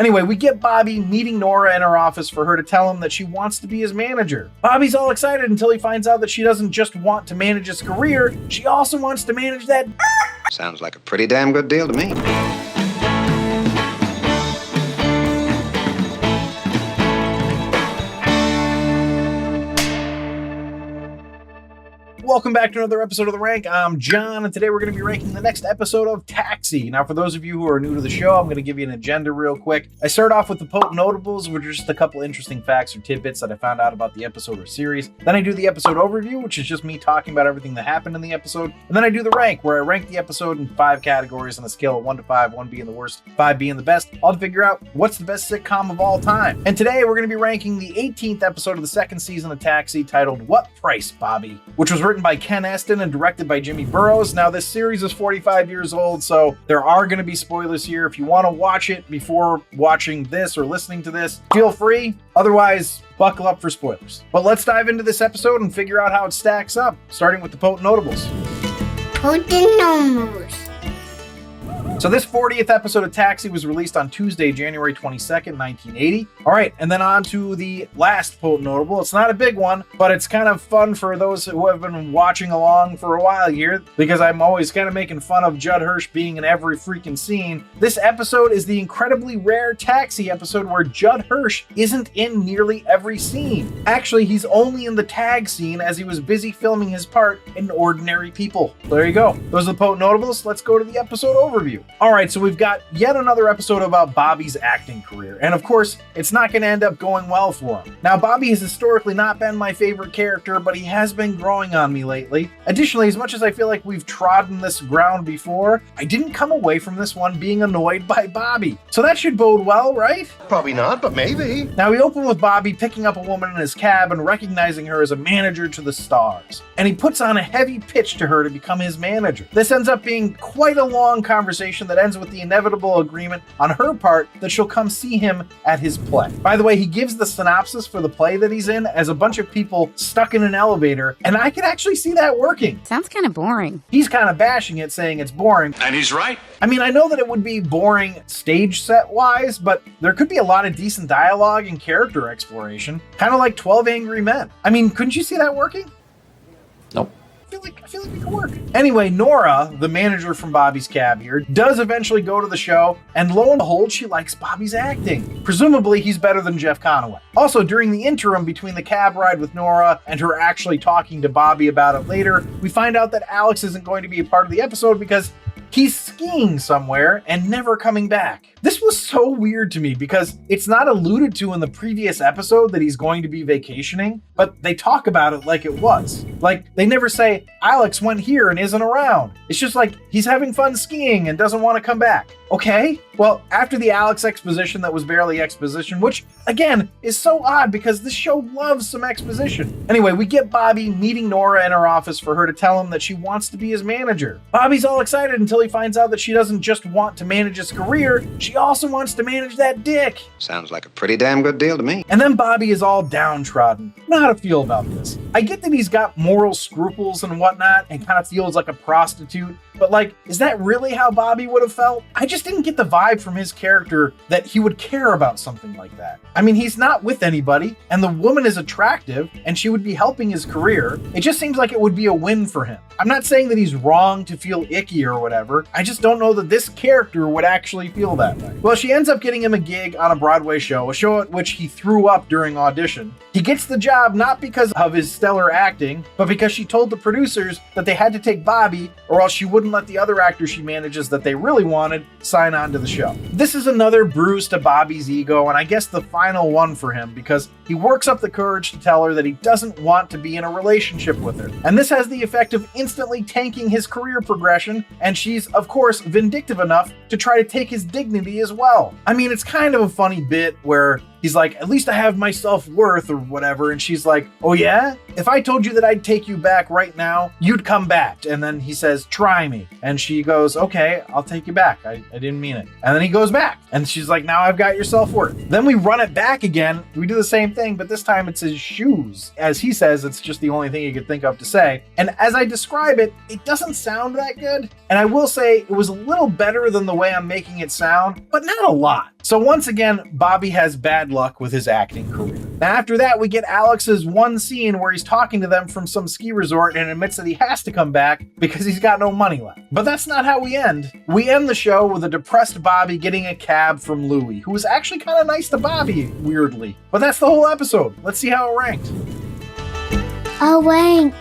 Anyway, we get Bobby meeting Nora in her office for her to tell him that she wants to be his manager. Bobby's all excited until he finds out that she doesn't just want to manage his career, she also wants to manage that. Sounds like a pretty damn good deal to me. Welcome back to another episode of The Rank. I'm John, and today we're going to be ranking the next episode of Taxi. Now, for those of you who are new to the show, I'm going to give you an agenda real quick. I start off with the Potent Notables, which are just a couple interesting facts or tidbits that I found out about the episode or series. Then I do the episode overview, which is just me talking about everything that happened in the episode. And then I do the rank, where I rank the episode in 5 categories on a scale of 1 to 5, 1 being the worst, 5 being the best, all to figure out what's the best sitcom of all time. And today we're going to be ranking the 18th episode of the second season of Taxi, titled What Price, Bobby?, which was written by Ken Eston and directed by Jimmy Burrows. Now, this series is 45 years old, so there are going to be spoilers here. If you want to watch it before watching this or listening to this, feel free. Otherwise, buckle up for spoilers. But let's dive into this episode and figure out how it stacks up, starting with the Potent Notables. Potent Notables. So this 40th episode of Taxi was released on Tuesday, January 22nd, 1980. All right, and then on to the last Potent Notable. It's not a big one, but it's kind of fun for those who have been watching along for a while here, because I'm always kind of making fun of Judd Hirsch being in every freaking scene. This episode is the incredibly rare Taxi episode where Judd Hirsch isn't in nearly every scene. Actually, he's only in the tag scene as he was busy filming his part in Ordinary People. There you go. Those are the Potent Notables. Let's go to the episode overview. All right, so we've got yet another episode about Bobby's acting career, and of course, it's not going to end up going well for him. Now, Bobby has historically not been my favorite character, but he has been growing on me lately. Additionally, as much as I feel like we've trodden this ground before, I didn't come away from this one being annoyed by Bobby. So that should bode well, right? Probably not, but maybe. Now, we open with Bobby picking up a woman in his cab and recognizing her as a manager to the stars. And he puts on a heavy pitch to her to become his manager. This ends up being quite a long conversation that ends with the inevitable agreement on her part that she'll come see him at his play. By the way, he gives the synopsis for the play that he's in as a bunch of people stuck in an elevator, and I can actually see that working. Sounds kind of boring. He's kind of bashing it, saying it's boring. And he's right. I mean, I know that it would be boring stage set-wise, but there could be a lot of decent dialogue and character exploration, kind of like 12 Angry Men. I mean, couldn't you see that working? Nope. I feel like it could work. Anyway, Nora, the manager from Bobby's cab here, does eventually go to the show, and lo and behold, she likes Bobby's acting. Presumably, he's better than Jeff Conaway. Also, during the interim between the cab ride with Nora and her actually talking to Bobby about it later, we find out that Alex isn't going to be a part of the episode because he's skiing somewhere and never coming back. This was so weird to me because it's not alluded to in the previous episode that he's going to be vacationing, but they talk about it like it was. Like, they never say, Alex went here and isn't around. It's just like, he's having fun skiing and doesn't want to come back. Okay, well, after the Alex exposition that was barely exposition, which, again, is so odd because this show loves some exposition. Anyway, we get Bobby meeting Nora in her office for her to tell him that she wants to be his manager. Bobby's all excited until he finds out that she doesn't just want to manage his career, she also wants to manage that dick. Sounds like a pretty damn good deal to me. And then Bobby is all downtrodden. I don't know how to feel about this. I get that he's got moral scruples and whatnot and kind of feels like a prostitute, but like, is that really how Bobby would have felt? I just didn't get the vibe from his character that he would care about something like that. I mean, he's not with anybody, and the woman is attractive, and she would be helping his career. It just seems like it would be a win for him. I'm not saying that he's wrong to feel icky or whatever. I just don't know that this character would actually feel that way. Well, she ends up getting him a gig on a Broadway show, a show at which he threw up during audition. He gets the job not because of his stellar acting, but because she told the producers that they had to take Bobby, or else she wouldn't let the other actors she manages that they really wanted sign on to the show. This is another bruise to Bobby's ego, and I guess the final one for him, because he works up the courage to tell her that he doesn't want to be in a relationship with her. And this has the effect of instantly tanking his career progression, and she's, of course, vindictive enough to try to take his dignity as well. I mean, it's kind of a funny bit where he's like, at least I have my self-worth or whatever. And she's like, oh yeah? If I told you that I'd take you back right now, you'd come back. And then he says, try me. And she goes, okay, I'll take you back. I didn't mean it. And then he goes back. And she's like, now I've got your self-worth. Then we run it back again. We do the same thing, but this time it's his shoes. As he says, it's just the only thing he could think of to say. And as I describe it, it doesn't sound that good. And I will say it was a little better than the way I'm making it sound, but not a lot. So once again, Bobby has bad luck with his acting career. Now after that, we get Alex's one scene where he's talking to them from some ski resort and admits that he has to come back because he's got no money left. But that's not how we end. We end the show with a depressed Bobby getting a cab from Louie, who was actually kind of nice to Bobby, weirdly. But that's the whole episode. Let's see how it ranked. A rank.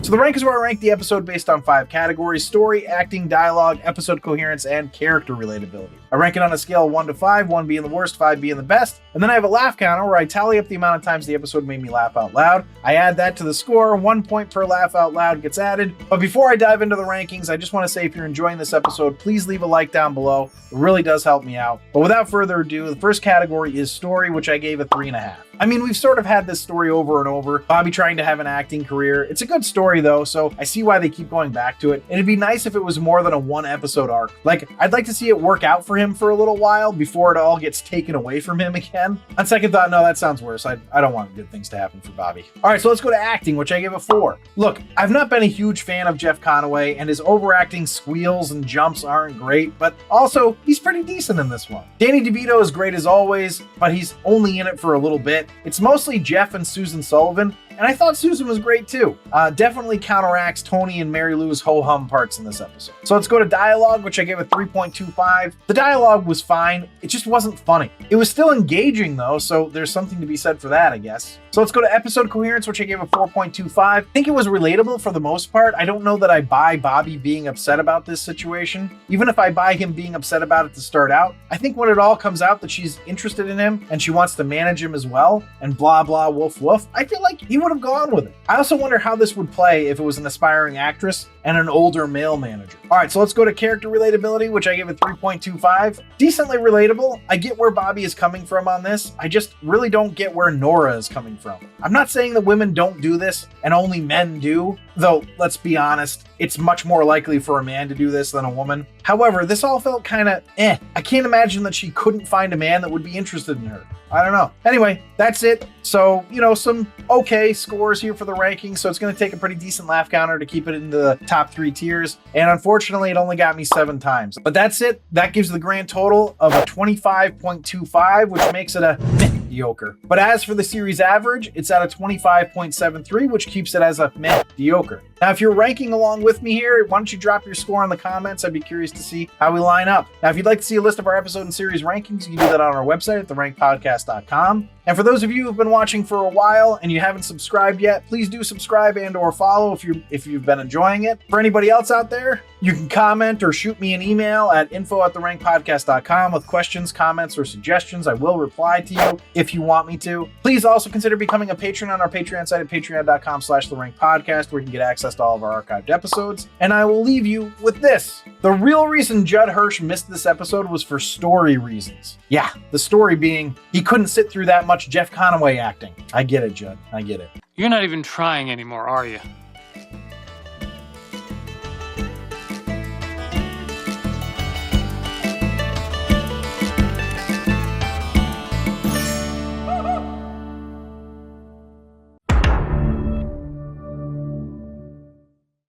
So the rank is where I rank the episode based on 5 categories: story, acting, dialogue, episode coherence, and character relatability. I rank it on a scale of 1 to 5, 1 being the worst, 5 being the best. And then I have a laugh counter where I tally up the amount of times the episode made me laugh out loud. I add that to the score. 1 point per laugh out loud gets added. But before I dive into the rankings, I just want to say if you're enjoying this episode, please leave a like down below. It really does help me out. But without further ado, the first category is story, which I gave a 3.5. I mean, we've sort of had this story over and over. Bobby trying to have an acting career. It's a good story though, so I see why they keep going back to it. And it'd be nice if it was more than a 1 episode arc. Like, I'd like to see it work out for him for a little while before it all gets taken away from him again. On second thought, no, that sounds worse. I don't want good things to happen for Bobby. All right, so let's go to acting, which I gave a 4. Look, I've not been a huge fan of Jeff Conaway, and his overacting squeals and jumps aren't great, but also, he's pretty decent in this one. Danny DeVito is great as always, but he's only in it for a little bit. It's mostly Jeff and Susan Sullivan, and I thought Susan was great too. Definitely counteracts Tony and Mary Lou's ho-hum parts in this episode. So let's go to dialogue, which I gave a 3.25. The dialogue was fine. It just wasn't funny. It was still engaging though, so there's something to be said for that, I guess. So let's go to episode coherence, which I gave a 4.25. I think it was relatable for the most part. I don't know that I buy Bobby being upset about this situation. Even if I buy him being upset about it to start out, I think when it all comes out that she's interested in him and she wants to manage him as well, and blah, blah, woof, woof, I feel like he would have gone with it. I also wonder how this would play if it was an aspiring actress and an older male manager. All right, so let's go to character relatability, which I gave a 3.25. Decently relatable. I get where Bobby is coming from on this. I just really don't get where Nora is coming from. I'm not saying that women don't do this and only men do, though let's be honest, it's much more likely for a man to do this than a woman. However, this all felt kind of I can't imagine that she couldn't find a man that would be interested in her. I don't know. Anyway, that's it. So, some okay scores here for the rankings. So it's going to take a pretty decent laugh counter to keep it into the top 3 tiers. And unfortunately, it only got me 7 times. But that's it. That gives the grand total of a 25.25, which makes it a mediocre. But as for the series average, it's at a 25.73, which keeps it as a mediocre. Now, if you're ranking along with me here, why don't you drop your score in the comments? I'd be curious to see how we line up. Now, if you'd like to see a list of our episode and series rankings, you can do that on our website at therankedpodcast.com. And for those of you who've been watching for a while and you haven't subscribed yet, please do subscribe and or follow if you've been enjoying it. For anybody else out there, you can comment or shoot me an email at info@therankedpodcast.com with questions, comments, or suggestions. I will reply to you if you want me to. Please also consider becoming a patron on our Patreon site at patreon.com/therankedpodcast, where you can get access to all of our archived episodes. And I will leave you with this. The real reason Judd Hirsch missed this episode was for story reasons. Yeah, the story being he couldn't sit through that much Jeff Conaway acting. I get it, Judd. I get it. You're not even trying anymore, are you?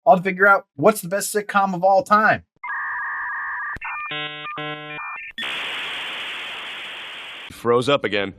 I'll figure out what's the best sitcom of all time. Froze up again.